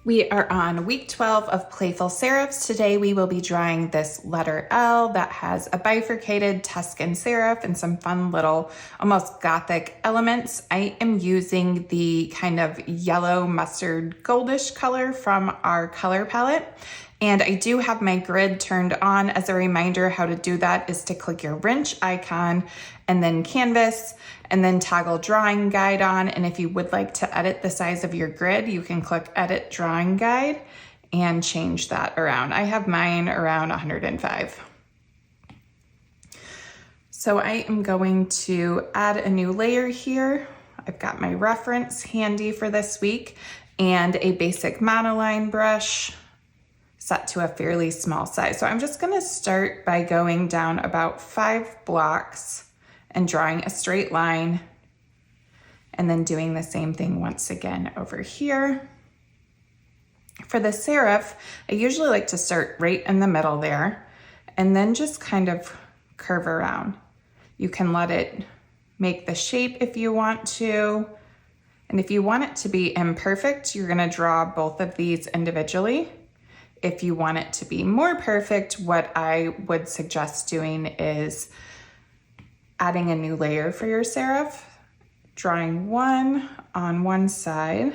We are on week 12 of Playful Serifs. Today we will be drawing this letter L that has a bifurcated Tuscan serif and some fun little almost gothic elements. I am using the kind of yellow mustard goldish color from our color palette. And I do have my grid turned on. As a reminder, how to do that is to click your wrench icon and then canvas and then toggle drawing guide on. And if you would like to edit the size of your grid, you can click edit drawing guide and change that around. I have mine around 105. So I am going to add a new layer here. I've got my reference handy for this week and a basic monoline brush set to a fairly small size. So I'm just gonna start by going down about 5 blocks and drawing a straight line and then doing the same thing once again over here. For the serif, I usually like to start right in the middle there and then just kind of curve around. You can let it make the shape if you want to. And if you want it to be imperfect, you're gonna draw both of these individually. If you want it to be more perfect, what I would suggest doing is adding a new layer for your serif, drawing one on one side.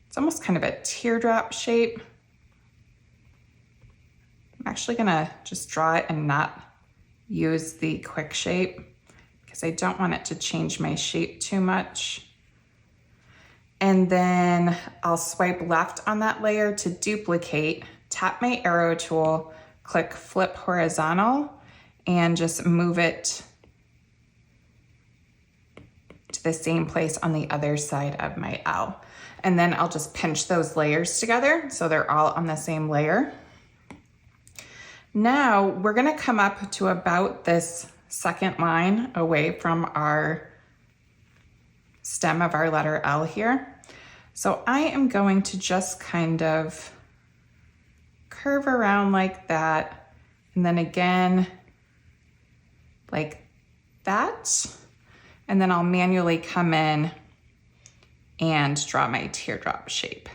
It's almost kind of a teardrop shape. I'm actually gonna just draw it and not use the quick shape because I don't want it to change my shape too much. And then I'll swipe left on that layer to duplicate, tap my arrow tool, click flip horizontal, and just move it to the same place on the other side of my L. And then I'll just pinch those layers together so they're all on the same layer. Now we're gonna come up to about this second line away from our stem of our letter L here. So I am going to just kind of curve around like that, and then again like that, and then I'll manually come in and draw my teardrop shape.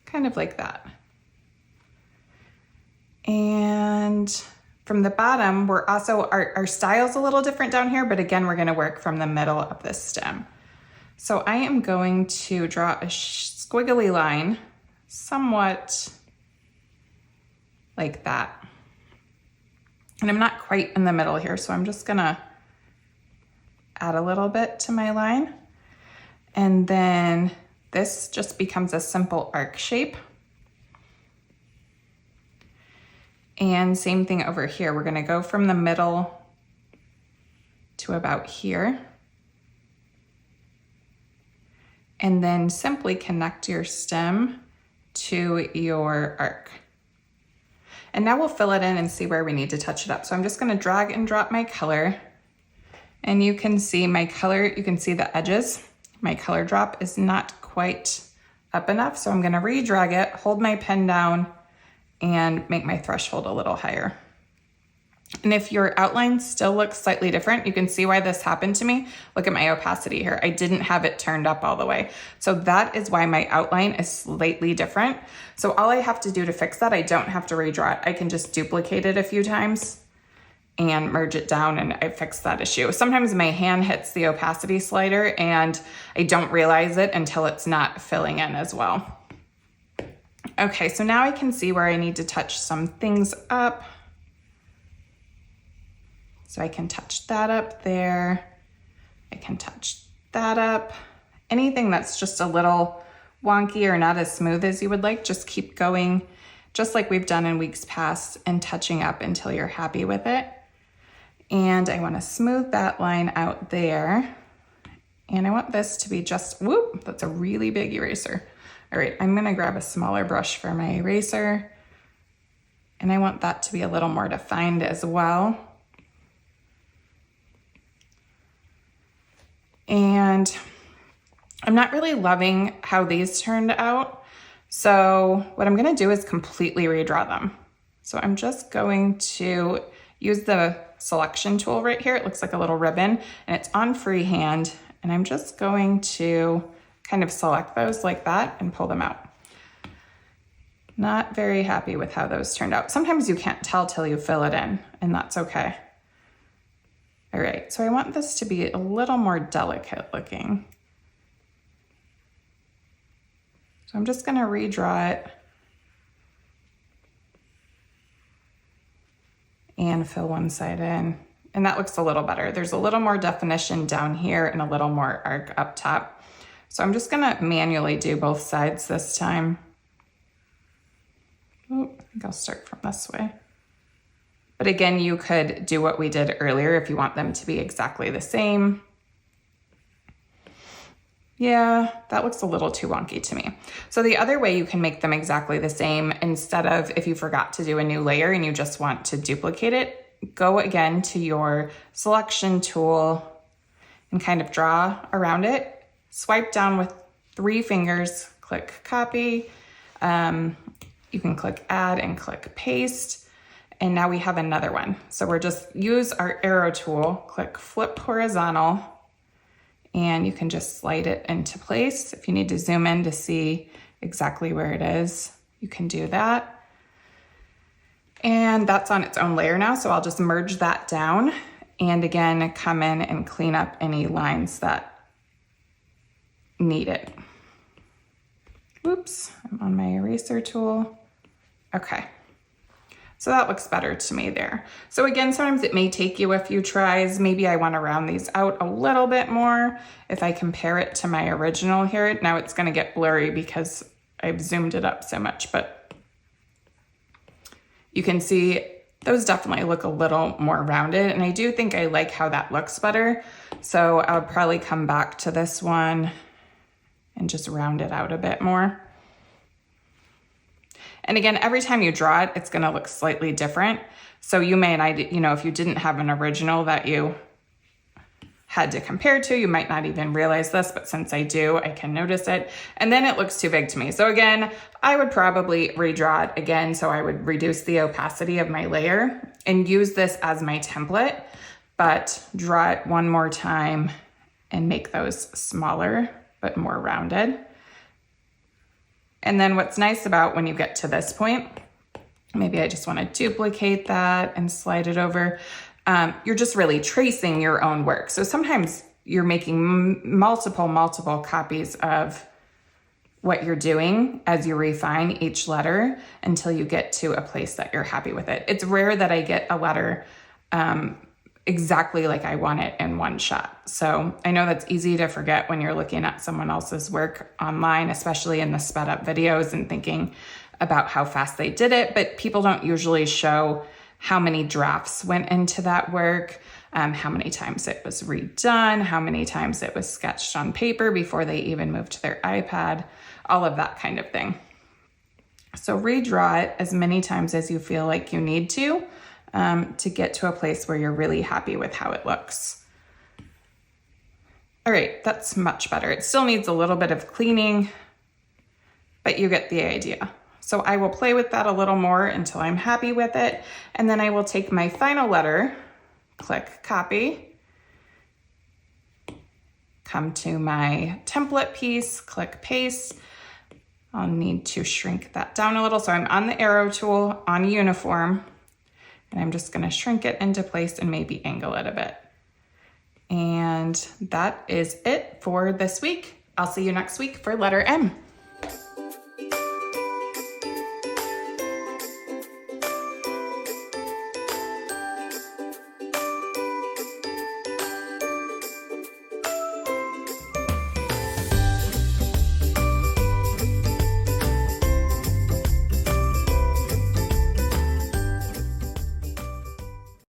Kind of like that. And from the bottom, we're also, our style's a little different down here, but again, we're gonna work from the middle of the stem. So I am going to draw a squiggly line, somewhat like that. And I'm not quite in the middle here, so I'm just gonna add a little bit to my line. And then this just becomes a simple arc shape. And same thing over here. We're gonna go from the middle to about here. And then simply connect your stem to your arc. And now we'll fill it in and see where we need to touch it up. So I'm just gonna drag and drop my color, and you can see my color, you can see the edges. My color drop is not quite up enough, so I'm gonna re-drag it, hold my pen down, and make my threshold a little higher. And if your outline still looks slightly different, you can see why this happened to me. Look at my opacity here. I didn't have it turned up all the way. So that is why my outline is slightly different. So all I have to do to fix that, I don't have to redraw it. I can just duplicate it a few times and merge it down, and I fix that issue. Sometimes my hand hits the opacity slider and I don't realize it until it's not filling in as well. Okay, so now I can see where I need to touch some things up. So I can touch that up there. I can touch that up. Anything that's just a little wonky or not as smooth as you would like, just keep going, just like we've done in weeks past, and touching up until you're happy with it. And I wanna smooth that line out there. And I want this to be just, whoop, that's a really big eraser. All right, I'm gonna grab a smaller brush for my eraser. And I want that to be a little more defined as well. And I'm not really loving how these turned out. So what I'm gonna do is completely redraw them. So I'm just going to use the selection tool right here. It looks like a little ribbon and it's on freehand. And I'm just going to kind of select those like that and pull them out. Not very happy with how those turned out. Sometimes you can't tell till you fill it in, and that's okay. All right, so I want this to be a little more delicate looking. So I'm just gonna redraw it and fill one side in. And that looks a little better. There's a little more definition down here and a little more arc up top. So I'm just gonna manually do both sides this time. Oh, I think I'll start from this way. But again, you could do what we did earlier if you want them to be exactly the same. Yeah, that looks a little too wonky to me. So the other way you can make them exactly the same, instead of if you forgot to do a new layer and you just want to duplicate it, go again to your selection tool and kind of draw around it. Swipe down with 3 fingers, click copy. You can click add and click paste. And now we have another one. So we're just use our arrow tool, click flip horizontal, and you can just slide it into place. If you need to zoom in to see exactly where it is, you can do that. And that's on its own layer now. So I'll just merge that down and again, come in and clean up any lines that need it. Oops, I'm on my eraser tool. Okay, so that looks better to me there. So again, sometimes it may take you a few tries. Maybe I want to round these out a little bit more. If I compare it to my original here, now it's going to get blurry because I've zoomed it up so much, but you can see those definitely look a little more rounded, and I do think I like how that looks better. So I would probably come back to this one and just round it out a bit more. And again, every time you draw it, it's gonna look slightly different. So you may not, if you didn't have an original that you had to compare to, you might not even realize this, but since I do, I can notice it. And then it looks too big to me. So again, I would probably redraw it again. So I would reduce the opacity of my layer and use this as my template, but draw it one more time and make those smaller, but more rounded. And then what's nice about when you get to this point, maybe I just want to duplicate that and slide it over. You're just really tracing your own work. So sometimes you're making multiple copies of what you're doing as you refine each letter until you get to a place that you're happy with it. It's rare that I get a letter exactly like I want it in one shot. So I know that's easy to forget when you're looking at someone else's work online, especially in the sped up videos and thinking about how fast they did it, but people don't usually show how many drafts went into that work, how many times it was redone, how many times it was sketched on paper before they even moved to their iPad, all of that kind of thing. So redraw it as many times as you feel like you need to get to a place where you're really happy with how it looks. All right, that's much better. It still needs a little bit of cleaning, but you get the idea. So I will play with that a little more until I'm happy with it. And then I will take my final letter, click copy, come to my template piece, click paste. I'll need to shrink that down a little. So I'm on the arrow tool on uniform, and I'm just gonna shrink it into place and maybe angle it a bit. And that is it for this week. I'll see you next week for letter M.